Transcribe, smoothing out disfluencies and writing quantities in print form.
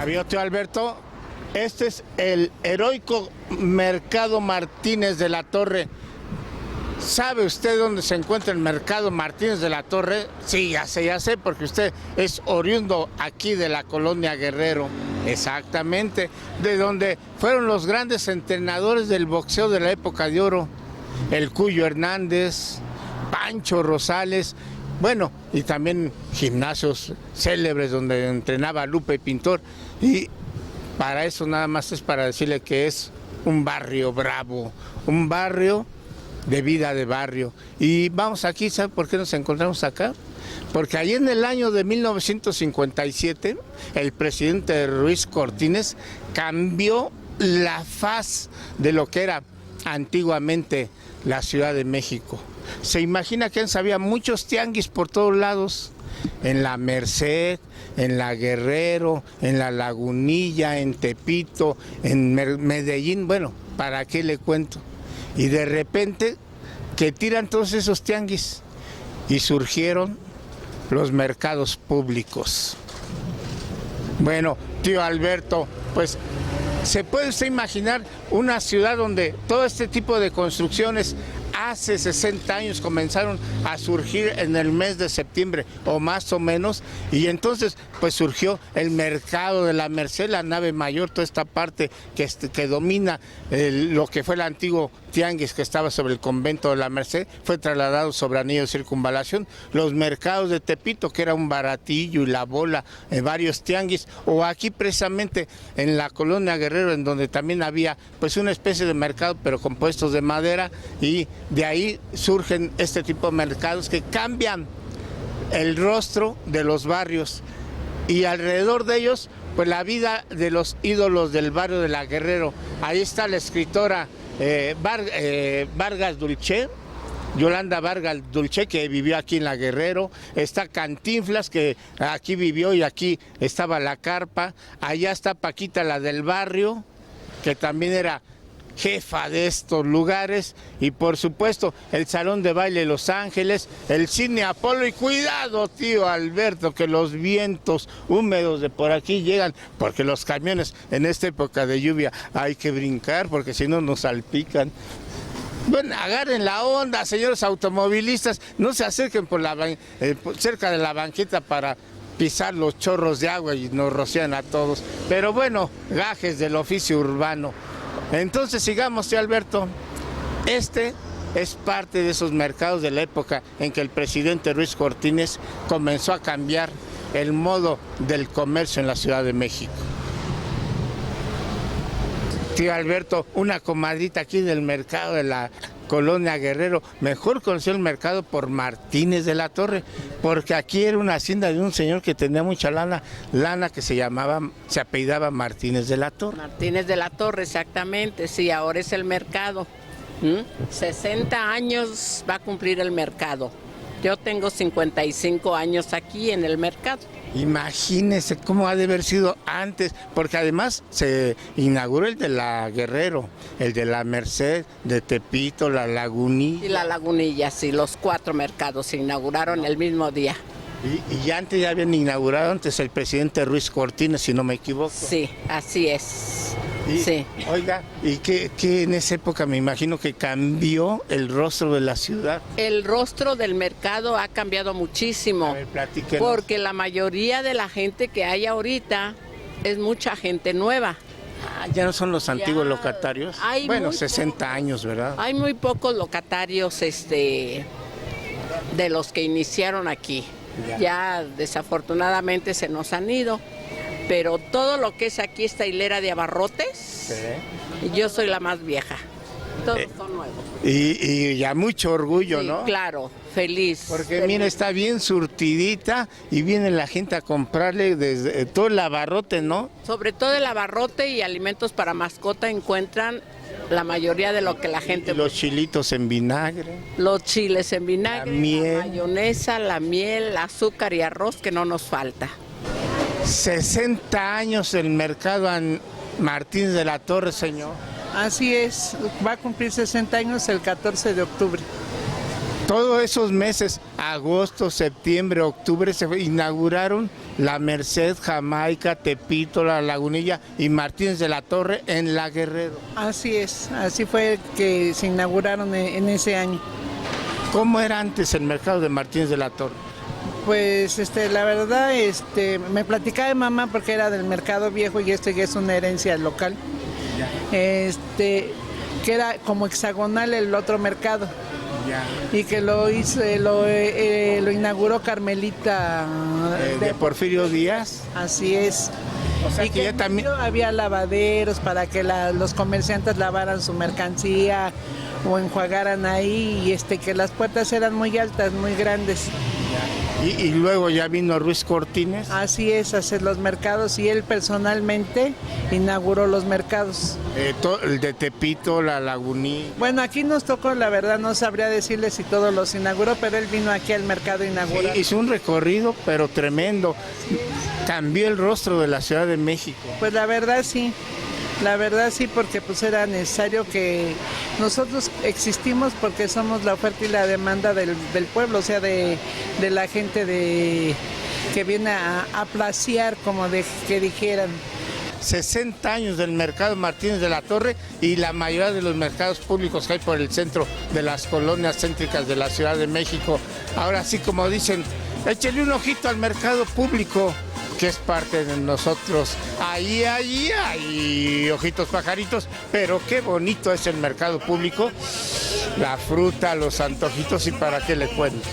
vio, tío Alberto, este es el heroico Mercado Martínez de la Torre. ¿Sabe usted dónde se encuentra el Mercado Martínez de la Torre? Sí, ya sé, porque usted es oriundo aquí de la colonia Guerrero. Exactamente, de donde fueron los grandes entrenadores del boxeo de la época de oro. El Cuyo Hernández, Pancho Rosales, bueno, y también gimnasios célebres donde entrenaba Lupe Pintor. Y para eso nada más es para decirle que es un barrio bravo, un barrio de vida de barrio. Y vamos aquí, ¿sabe por qué nos encontramos acá? Porque allí en el año de 1957, el presidente Ruiz Cortines cambió la faz de lo que era antiguamente la Ciudad de México. Se imagina que antes había muchos tianguis por todos lados, en la Merced, en la Guerrero, en la Lagunilla, en Tepito, en Medellín, bueno, ¿para qué le cuento? Y de repente que tiran todos esos tianguis y surgieron los mercados públicos. Bueno, tío Alberto, pues ¿se puede usted imaginar una ciudad donde todo este tipo de construcciones hace 60 años comenzaron a surgir en el mes de septiembre o más o menos, y entonces pues surgió el mercado de la Merced, la nave mayor, toda esta parte que domina lo que fue el antiguo tianguis que estaba sobre el convento de la Merced, fue trasladado sobre Anillo de Circunvalación, los mercados de Tepito, que era un baratillo y la bola, varios tianguis, o aquí precisamente en la colonia Guerrero, en donde también había pues una especie de mercado, pero con puestos de madera, y de ahí surgen este tipo de mercados que cambian el rostro de los barrios, y alrededor de ellos pues la vida de los ídolos del barrio de la Guerrero. Ahí está la escritora Vargas Dulce, Yolanda Vargas Dulce, que vivió aquí en la Guerrero. Está Cantinflas, que aquí vivió, y aquí estaba la carpa. Allá está Paquita, la del barrio, que también era jefa de estos lugares, y por supuesto el Salón de Baile Los Ángeles, el Cine Apolo. Y cuidado, tío Alberto, que los vientos húmedos de por aquí llegan, porque los camiones en esta época de lluvia hay que brincar, porque si no nos salpican. Bueno, agarren la onda, señores automovilistas, no se acerquen por cerca de la banqueta para pisar los chorros de agua y nos rocian a todos. Pero bueno, gajes del oficio urbano. Entonces sigamos, tío Alberto. Este es parte de esos mercados de la época en que el presidente Ruiz Cortines comenzó a cambiar el modo del comercio en la Ciudad de México. Tío Alberto, una comadrita aquí del mercado de la colonia Guerrero, mejor conoció el mercado por Martínez de la Torre, porque aquí era una hacienda de un señor que tenía mucha lana que se apellidaba Martínez de la Torre. Martínez de la Torre, exactamente, sí, ahora es el mercado. 60 años va a cumplir el mercado. Yo tengo 55 años aquí en el mercado. Imagínese cómo ha de haber sido antes, porque además se inauguró el de la Guerrero, el de la Merced, de Tepito, la Lagunilla. Y la Lagunilla, sí, los 4 mercados se inauguraron el mismo día. Y antes ya habían inaugurado antes el presidente Ruiz Cortines, si no me equivoco. Sí, así es. Sí. Oiga, ¿y qué en esa época me imagino que cambió el rostro de la ciudad? El rostro del mercado ha cambiado muchísimo. A ver, platíquenos. Porque la mayoría de la gente que hay ahorita es mucha gente nueva. Ya no son los antiguos locatarios. Bueno, 60 años, ¿verdad? Hay muy pocos locatarios de los que iniciaron aquí. Ya desafortunadamente se nos han ido. Pero todo lo que es aquí, esta hilera de abarrotes, sí. Yo soy la más vieja. Todos son nuevos. Y ya mucho orgullo, sí, ¿no? Claro, feliz. Porque feliz. Mira, está bien surtidita y viene la gente a comprarle desde todo el abarrote, ¿no? Sobre todo el abarrote y alimentos para mascota encuentran la mayoría de lo que la gente... Y los chilitos en vinagre. Los chiles en vinagre, la miel. La mayonesa, la miel, azúcar y arroz, que no nos falta. 60 años el mercado Martínez de la Torre, señor. Así es, va a cumplir 60 años el 14 de octubre. Todos esos meses, agosto, septiembre, octubre, se inauguraron la Merced, Jamaica, Tepito, La Lagunilla y Martínez de la Torre en La Guerrero. Así es, así fue que se inauguraron en ese año. ¿Cómo era antes el mercado de Martínez de la Torre? Pues la verdad, me platicaba de mamá porque era del mercado viejo y esto ya es una herencia local. Que era como hexagonal el otro mercado. Y que lo inauguró Carmelita De Porfirio Díaz. Así es. O sea, Y que ya también había lavaderos para que los comerciantes lavaran su mercancía o enjuagaran ahí, y que las puertas eran muy altas, muy grandes. y luego ya vino Ruiz Cortines. Así es, hacer los mercados, y él personalmente inauguró los mercados. El de Tepito, La Lagunilla. Bueno, aquí nos tocó, la verdad no sabría decirle si todos los inauguró, pero él vino aquí al mercado a inaugurar. Hizo un recorrido, pero tremendo. Cambió el rostro de la Ciudad de México. Pues la verdad sí, porque pues era necesario que nosotros existimos porque somos la oferta y la demanda del pueblo, o sea, de la gente que viene a placear, como que dijeran. 60 años del mercado Martínez de la Torre y la mayoría de los mercados públicos que hay por el centro de las colonias céntricas de la Ciudad de México. Ahora sí, como dicen, échale un ojito al mercado público, que es parte de nosotros. Ahí hay ojitos pajaritos, pero qué bonito es el mercado público, la fruta, los antojitos, y para qué le cuento.